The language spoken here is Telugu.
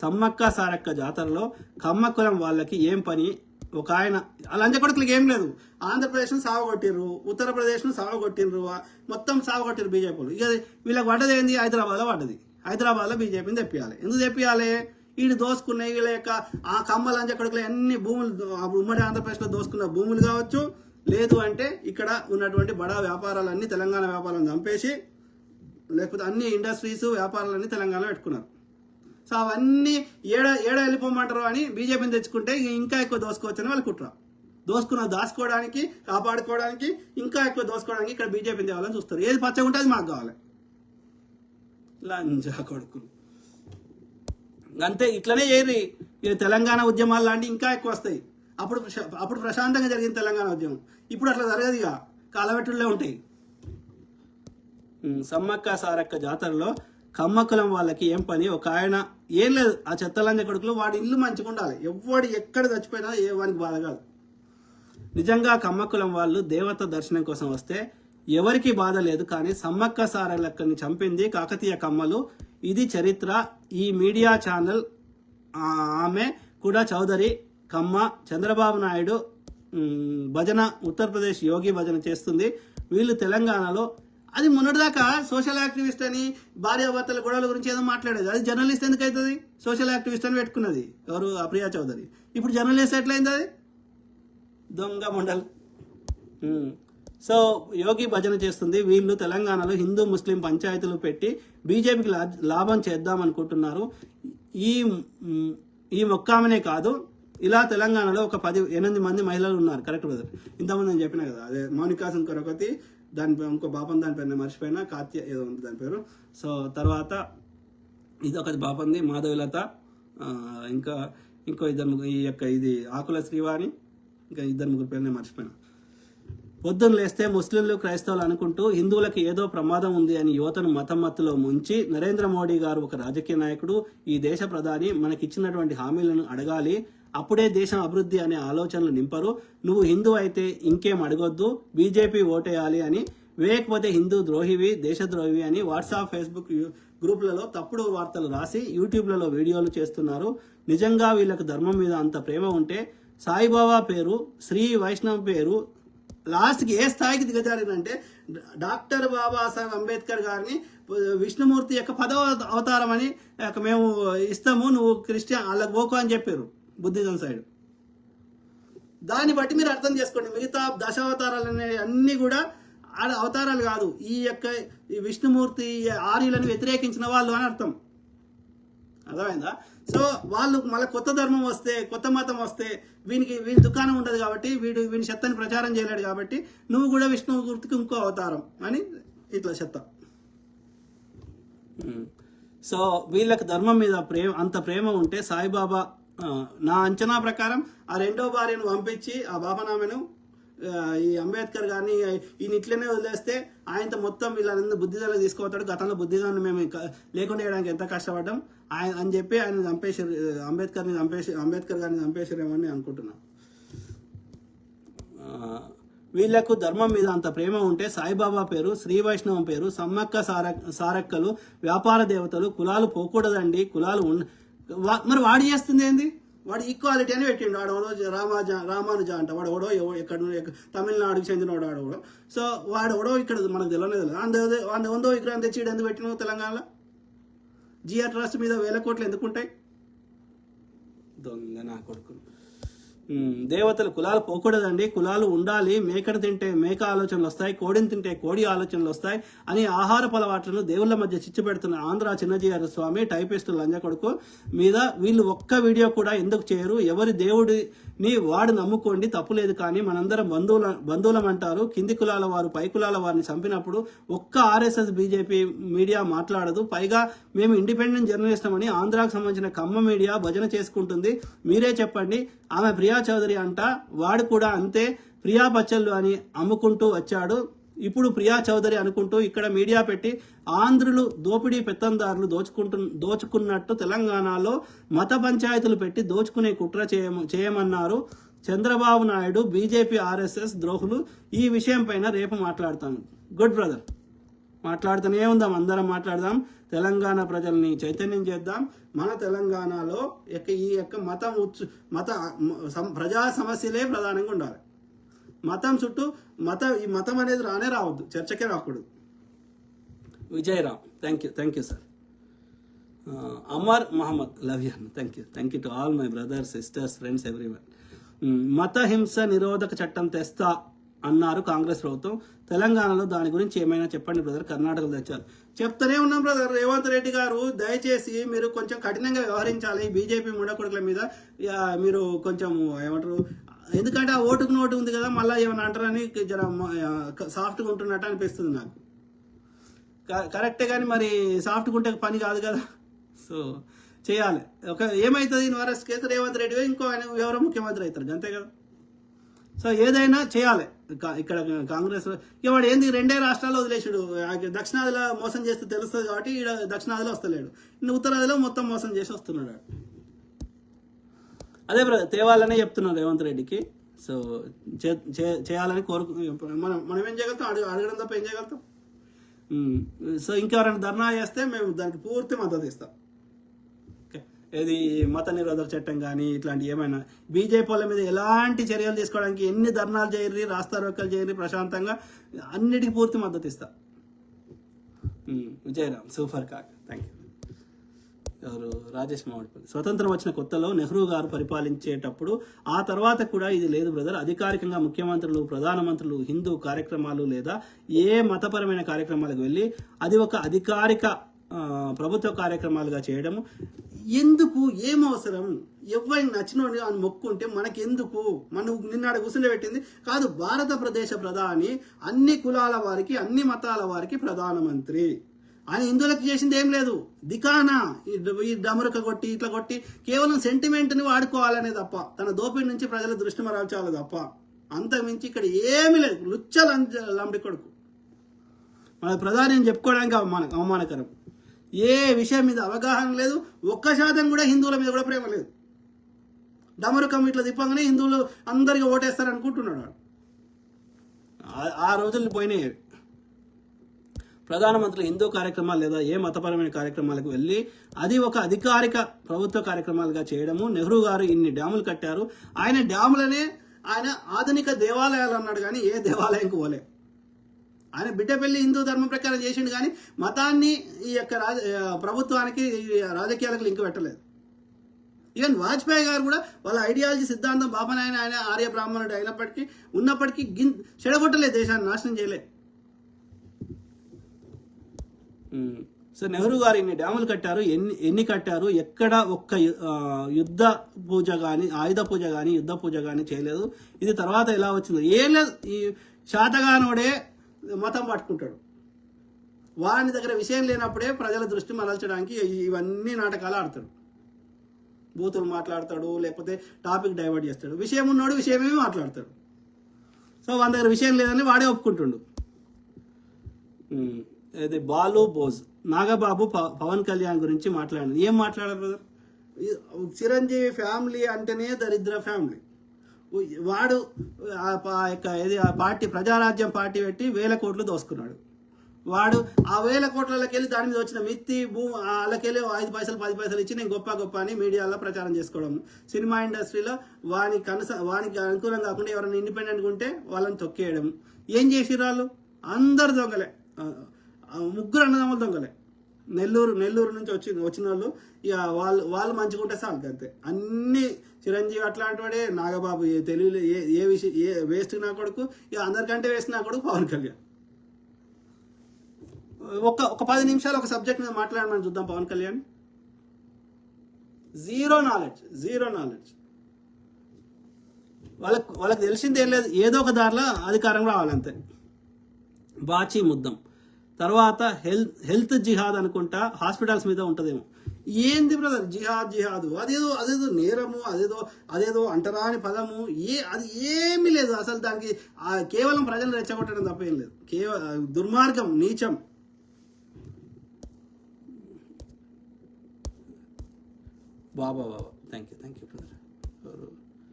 సమ్మక్క సారక్క జాతరలో కమ్మ కులం వాళ్ళకి ఏం పని? ఒక ఆయన లంచ కొడుకులకి ఏం లేదు. ఆంధ్రప్రదేశ్ను సావగొట్టిర్రు, ఉత్తరప్రదేశ్ను సావగొట్టిర్రు, మొత్తం సావగొట్టిర్రు బీజేపీలు. ఇక వీళ్ళకి పడ్డది ఏంది? హైదరాబాద్లో పడ్డది. హైదరాబాద్లో బీజేపీని తెప్పియాలి. ఎందుకు తెప్పియాలి? వీళ్ళు దోసుకున్నాయి వీళ్ళ యొక్క ఆ కమ్మ లంచ కొడుకులు అన్ని భూములు ఉమ్మడి ఆంధ్రప్రదేశ్లో దోసుకున్న భూములు కావచ్చు, లేదు అంటే ఇక్కడ ఉన్నటువంటి బడా వ్యాపారాలన్నీ తెలంగాణ వ్యాపారాలను చంపేసి, లేకపోతే అన్ని ఇండస్ట్రీస్ వ్యాపారాలన్నీ తెలంగాణలో పెట్టుకున్నారు. సో అవన్నీ ఏడ వెళ్ళిపోమంటారు అని బీజేపీని తెచ్చుకుంటే ఇంకా ఎక్కువ దోసుకోవచ్చని వాళ్ళు కుట్ర. దాచుకోవడానికి, కాపాడుకోవడానికి, ఇంకా ఎక్కువ దోసుకోవడానికి ఇక్కడ బీజేపీని తేవాలని చూస్తారు. ఏది పచ్చగా ఉంటే అది మాకు కావాలి. లంజా కొడుకులు అంతే. ఇట్లనే ఏరి తెలంగాణ ఉద్యమాలు లాంటివి ఇంకా ఎక్కువ వస్తాయి. అప్పుడు ప్రశాంతంగా జరిగింది తెలంగాణ ఉద్యమం. ఇప్పుడు అట్లా జరగదు. ఇక కాలవెట్టులే ఉంటాయి. సమ్మక్క సారక్క జాతరలో కమ్మ కులం వాళ్ళకి ఏం పని? ఒక ఆయన ఏం లేదు, ఆ చెత్తలంజ కొడుకులు వాడి ఇల్లు మంచిగా ఉండాలి. ఎవడు ఎక్కడ చచ్చిపోయినా ఏ వానికి బాధ కాదు. నిజంగా కమ్మ కులం వాళ్ళు దేవత దర్శనం కోసం వస్తే ఎవరికి బాధ లేదు. కానీ సమ్మక్క సారక్కని చంపింది కాకతీయ కమ్మలు. ఇది చరిత్ర. ఈ మీడియా ఛానల్ ఆమె కూడా చౌదరి కమ్మ చంద్రబాబు నాయుడు భజన, ఉత్తరప్రదేశ్ యోగి భజన చేస్తుంది. వీళ్ళు తెలంగాణలో అది మొన్నటిదాకా సోషల్ యాక్టివిస్ట్ అని భార్యాభర్తల గొడవల గురించి ఏదో మాట్లాడేది. అది జర్నలిస్ట్ ఎందుకు అవుతుంది? సోషల్ యాక్టివిస్ట్ అని పెట్టుకున్నది ఎవరు? ప్రియా చౌదరి. ఇప్పుడు జర్నలిస్ట్ ఎట్లయింది? అది దొంగ మండల్. సో యోగి భజన చేస్తుంది. వీళ్ళు తెలంగాణలో హిందూ ముస్లిం పంచాయతీలు పెట్టి బీజేపీకి లాభం చేద్దాం అనుకుంటున్నారు. ఈ మొక్కామనే కాదు, ఇలా తెలంగాణలో ఒక 8 మంది మహిళలు ఉన్నారు. కరెక్ట్ బ్రదర్, ఇంతమంది నేను చెప్పిన కదా. అదే మౌనికా శంకర్ ఒకటి, దాని ఇంకో బాపం దాని పేరు మర్చిపోయినా, కార్తీయ ఏదో ఉంది దాని పేరు. సో తర్వాత ఇది ఒకటి బాపంది, మాధవిలత, ఇంకా ఇంకో ఇద్దరు, ఈ యొక్క ఇది ఆకుల శ్రీవాణి, ఇంకా 2-3 పేరు నేను మర్చిపోయినా. పొద్దున్న లేస్తే ముస్లింలు క్రైస్తవులు అనుకుంటూ హిందువులకు ఏదో ప్రమాదం ఉంది అని యువతను మతమత్తులో ముంచి నరేంద్ర మోడీ గారు ఒక రాజకీయ నాయకుడు, ఈ దేశ ప్రధాని మనకిచ్చినటువంటి హామీలను అడగాలి, అప్పుడే దేశం అభివృద్ధి అనే ఆలోచనలు నింపరు. నువ్వు హిందూ అయితే ఇంకేం అడగొద్దు, బీజేపీ ఓటేయాలి అని, వేయకపోతే హిందూ ద్రోహివి, దేశద్రోహివి అని వాట్సాప్, ఫేస్బుక్ గ్రూపులలో తప్పుడు వార్తలు రాసి యూట్యూబ్లలో వీడియోలు చేస్తున్నారు. నిజంగా వీళ్ళకి ధర్మం మీద అంత ప్రేమ ఉంటే సాయిబాబా పేరు, శ్రీ వైష్ణవ్ పేరు లాస్ట్కి ఏ స్థాయికి దిగజారిందంటే డాక్టర్ బాబాసాహెబ్ అంబేద్కర్ గారిని విష్ణుమూర్తి యొక్క 10వ అవతారం అని మేము ఇస్తాము, నువ్వు క్రిస్టియన్ వాళ్ళకి పోకు అని చెప్పారు బుద్ధిజం సైడ్. దాన్ని బట్టి మీరు అర్థం చేసుకోండి, మిగతా దశావతారాలు అన్నీ కూడా అవతారాలు కాదు, ఈ యొక్క విష్ణుమూర్తి ఆర్యులను వ్యతిరేకించిన వాళ్ళు అని అర్థం. అర్థమైందా? సో వాళ్ళు మళ్ళీ కొత్త ధర్మం వస్తే, కొత్త మతం వస్తే వీని దుకాణం ఉండదు కాబట్టి, వీని చెత్తని ప్రచారం చేయలేడు కాబట్టి నువ్వు కూడా విష్ణుమూర్తికి ఇంకో అవతారం అని ఇట్లా చెత్త. సో వీళ్ళకి ధర్మం మీద అంత ప్రేమ ఉంటే సాయిబాబా, నా అంచనా ప్రకారం ఆ 2వ భార్యను పంపించి ఆ బాబానామెను ఈ అంబేద్కర్ గారిని ఈయన ఇట్లనే వదిలేస్తే ఆయనతో మొత్తం వీళ్ళందరూ బుద్ధిజాలు తీసుకోవతాడు. గతంలో బుద్ధిజాన్ని మేము లేకుండా చేయడానికి ఎంత కష్టపడ్డాం ఆయన అని చెప్పి ఆయన చంపేసారు, అంబేద్కర్ గారిని చంపేసారేమని అనుకుంటున్నా. వీళ్లకు ధర్మం మీద అంత ప్రేమ ఉంటే సాయిబాబా పేరు, శ్రీ వైష్ణవం పేరు, సమ్మక్క సారక్కలు వ్యాపార దేవతలు, కులాలు పోకూడదండి, కులాలు మరి వాడు చేస్తుంది ఏంది? వాడు ఈక్వాలిటీ అని పెట్టిండు. వాడెవడో రామానుజ అంట, వాడెవడో ఎక్కడ తమిళనాడుకి చెందినవాడు వాడెవడో. సో వాడెవడో ఇక్కడ మనకు తెలియలేదు. వందో విగ్రహం తెచ్చి ఎందుకు పెట్టినావు తెలంగాణలో? జిఆర్ ట్రస్ట్ మీద 1000 కోట్లు ఎందుకుంటాయి? దొంగ నా కొడుకులు. దేవతలు కులాలు పోకూడదండి, కులాలు ఉండాలి. మేకను తింటే మేక ఆలోచనలు వస్తాయి, కోడిని తింటే కోడి ఆలోచనలు వస్తాయి అని ఆహారపు అలవాట్లను దేవుళ్ళ మధ్య చిచ్చు పెడుతున్న ఆంధ్ర చిన్నజీఆర్ స్వామి టైపిస్టు లంజ కొడుకు మీద వీళ్ళు ఒక్క వీడియో కూడా ఎందుకు చేయరు? ఎవరి దేవుడిని వాడు నమ్ముకోండి, తప్పులేదు. కానీ మనందరం బంధువులం అంటారు. కింది కులాల వారు పై కులాల వారిని చంపినప్పుడు ఒక్క ఆర్ఎస్ఎస్ బీజేపీ మీడియా మాట్లాడదు. పైగా మేము ఇండిపెండెంట్ జర్నలిస్టం అని ఆంధ్రాకు సంబంధించిన కమ్మ మీడియా భజన చేసుకుంటుంది. మీరే చెప్పండి. ఆమె ప్రియా చౌదరి అంట, వాడు కూడా అంతే, ప్రియా పచ్చళ్ళు అని అమ్ముకుంటూ వచ్చాడు. ఇప్పుడు ప్రియా చౌదరి అనుకుంటూ ఇక్కడ మీడియా పెట్టి ఆంధ్రులు దోపిడీ పెత్తందారులు దోచుకున్నట్టు తెలంగాణలో మత పంచాయతీలు పెట్టి దోచుకునే కుట్ర చేయమన్నారు చంద్రబాబు నాయుడు, బీజేపీ, ఆర్ఎస్ఎస్ ద్రోహులు. ఈ విషయం పైన రేపు మాట్లాడతాను. గుడ్ బ్రదర్, మాట్లాడుతూనే ఉందాం, అందరం మాట్లాడదాం, తెలంగాణ ప్రజల్ని చైతన్యం చేద్దాం. మన తెలంగాణలో ఈ ప్రజా సమస్యలే ప్రధానంగా ఉండాలి. మతం చుట్టూ ఈ మతం అనేది రావద్దు, చర్చకే రాకూడదు. Vijayaram, thank you sir. Amar Mohammed, love you, thank you to all my brothers, sisters, friends, everyone. మత హింస నిరోధక చట్టం తెస్తా అన్నారు కాంగ్రెస్ ప్రభుత్వం, తెలంగాణలో దాని గురించి ఏమైనా చెప్పండి బ్రదర్, కర్ణాటకలో తెచ్చారు. చెప్తూనే ఉన్నాం బ్రదర్. రేవంత్ రెడ్డి గారు దయచేసి మీరు కొంచెం కఠినంగా వ్యవహరించాలి బీజేపీ ముండకొడుకుల మీద. మీరు కొంచెం ఏమంటారు, ఎందుకంటే ఆ ఓటుకు నోటు ఉంది కదా, మళ్ళీ ఏమైనా అంటారని జర సాఫ్ట్గా ఉంటున్నట్టు అనిపిస్తుంది నాకు. కరెక్టే కానీ మరి సాఫ్ట్గా ఉంటే పని కాదు కదా. సో చేయాలి. ఏమవుతుంది ఇన్వరస్ కేసు, రేవంత్ రెడ్డి ఇంకో ఆయన ఎవరో ముఖ్యమంత్రి అవుతారు, అంతే కదా. సో ఏదైనా చేయాలి. ఇక్కడ కాంగ్రెస్ వాడు ఏంది 2 రాష్ట్రాల్లో వదిలేసాడు. దక్షిణాదిలో మోసం చేస్తే తెలుస్తుంది కాబట్టి ఇక్కడ దక్షిణాదిలో వస్తలేడు, ఉత్తరాదిలో మొత్తం మోసం చేసి వస్తున్నాడు. అదే తేవాలనే చెప్తున్నాను రేవంత్ రెడ్డికి. సో చేయాలని మనం ఏం చేయగలుగుతాం, అడగడం తప్ప ఏం చేయగలుగుతాం. సో ఇంకెవరైనా ధర్నా చేస్తే మేము దానికి పూర్తి మద్దతు ఇస్తాం. ఏది మత నిరోధక చట్టం కానీ ఇట్లాంటి ఏమైనా బీజేపీ వాళ్ళ మీద ఎలాంటి చర్యలు తీసుకోవడానికి ఎన్ని ధర్నాలు చేయరు, రాస్తారోకలు చేయరు, ప్రశాంతంగా అన్నిటికీ పూర్తి మద్దతు ఇస్తా. విజయరామ్, సూపర్ కాక్, థ్యాంక్ యూ. ఎవరు, రాజేష్ మామిడిపల్లి. స్వతంత్రం వచ్చిన కొత్తలో నెహ్రూ గారు పరిపాలించేటప్పుడు ఆ తర్వాత కూడా ఇది లేదు బ్రదర్. అధికారికంగా ముఖ్యమంత్రులు, ప్రధానమంత్రులు హిందూ కార్యక్రమాలు లేదా ఏ మతపరమైన కార్యక్రమాలకు వెళ్ళి అది ఒక అధికారిక ప్రభుత్వ కార్యక్రమాలుగా చేయడము ఎందుకు, ఏం అవసరం? ఎవరికి నచ్చినోడిని అని మొక్కుంటే మనకెందుకు? మనం నిన్నాడ కూర్చుని పెట్టింది కాదు. భారతదేశ ప్రధాని అన్ని కులాల వారికి, అన్ని మతాల వారికి ప్రధానమంత్రి. ఆయన హిందువులకు చేసింది ఏం లేదు. దికానా ఈ డమరుక కొట్టి ఇట్లా కొట్టి కేవలం సెంటిమెంట్ని వాడుకోవాలనే తప్ప, తన దోపిడి నుంచి ప్రజల దృష్టి మరల్చాలి తప్ప అంతకుమించి ఇక్కడ ఏమీ లేదు. లంబడి కొడుకు మన ప్రధాని అని చెప్పుకోవడానికి అవమానకరం. ఏ విషయం మీద అవగాహన లేదు. 1% కూడా హిందువుల మీద కూడా ప్రేమ లేదు. డమరుకం ఇట్లా తిప్పగానే హిందువులు అందరికీ ఓటేస్తారు అనుకుంటున్నాడు. ఆ రోజులు పోయినాయి. ప్రధానమంత్రి హిందూ కార్యక్రమాలు లేదా ఏ మతపరమైన కార్యక్రమాలకు వెళ్ళి అది ఒక అధికారిక ప్రభుత్వ కార్యక్రమాలుగా చేయడము. నెహ్రూ గారు ఇన్ని డ్యాములు కట్టారు. ఆయన డ్యాములనే ఆయన ఆధునిక దేవాలయాలు అన్నాడు కానీ ఏ దేవాలయంకి పోలే. ఆయన బిడ్డపల్లి హిందూ ధర్మం ప్రకారం చేసిండు కానీ మతాన్ని ఈ యొక్క ప్రభుత్వానికి రాజకీయాలకు లింక్ పెట్టలేదు. ఈవెన్ వాజ్పేయి గారు కూడా వాళ్ళ ఐడియాలజీ సిద్ధాంతం బాపనాయన ఆయన ఆర్య బ్రాహ్మణుడు అయినప్పటికీ ఉన్నప్పటికీ చెడగొట్టలేదు, దేశాన్ని నాశనం చేయలే. సో నెహ్రూ గారు ఇన్ని డ్యాములు కట్టారు. ఎన్ని కట్టారు? ఎక్కడ ఒక్క యుద్ధ పూజ కానీ, ఆయుధ పూజ కానీ, యుద్ధ పూజ కానీ చేయలేదు. ఇది తర్వాత ఎలా వచ్చిందో ఏం లేదు. ఈ శాతగానోడే మతం పట్టుకుంటాడు. వాని దగ్గర విషయం లేనప్పుడే ప్రజల దృష్టి మరల్చడానికి ఇవన్నీ నాటకాలు ఆడతాడు. బూతులు మాట్లాడతాడు, లేకపోతే టాపిక్ డైవర్ట్ చేస్తాడు. విషయం ఉన్నాడు విషయమేమి మాట్లాడతాడు. సో వాని దగ్గర విషయం లేదని వాడే ఒప్పుకుంటుండు. ఇది బాలు బోజ్ నాగబాబు పవన్ కళ్యాణ్ గురించి మాట్లాడారు. ఏం మాట్లాడారు బ్రదర్? చిరంజీవి ఫ్యామిలీ అంటేనే దరిద్ర ఫ్యామిలీ. వాడు పార్టీ ప్రజారాజ్యం పార్టీ పెట్టి 1000 కోట్లు దోసుకున్నాడు. వాడు ఆ 1000 కోట్లకి వెళ్ళి దాని మీద వచ్చిన మిత్తి భూమి వాళ్ళకెళ్ళి 5 పైసలు 10 పైసలు ఇచ్చి నేను గొప్ప అని మీడియాలో ప్రచారం చేసుకోవడం. సినిమా ఇండస్ట్రీలో వానికి అనుకూలం కాకుండా ఎవరైనా ఇండిపెండెంట్గా ఉంటే వాళ్ళని తొక్కేయడం. ఏం చేసిర్రు వాళ్ళు? అందరు దొంగలే. 3 అన్నదమ్ములు దొంగలే. నెల్లూరు నుంచి వచ్చిన వాళ్ళు ఇక వాళ్ళు మంచిగా ఉంటే చాలు అంతే. అన్ని చిరంజీవి అట్లాంటి వాడే. నాగబాబు తెలివిలో ఏ విషయం వేస్ట్ నా కొడుకు. ఇక అందరికంటే వేస్ట్ నా కొడుకు పవన్ కళ్యాణ్. ఒక 10 నిమిషాలు ఒక సబ్జెక్ట్ మీద మాట్లాడమని చూద్దాం. Pawan Kalyan zero knowledge. వాళ్ళకి తెలిసింది ఏం లేదు. ఏదో ఒక దారిలో అధికారం రావాలంతే. బాచి ముద్దం. తర్వాత హెల్త్ జిహాద్ అనుకుంటా హాస్పిటల్స్ మీద ఉంటుందేమో. ఏంది బ్రదర్ జిహాద్? అదేదో నేరము, అదేదో అంటరాని పదము. అది ఏమీ లేదు అసలు. దానికి కేవలం ప్రజలు రెచ్చగొట్టడం తప్ప ఏం లేదు. దుర్మార్గం, నీచం. బాబా థ్యాంక్ యూ బ్రదర్.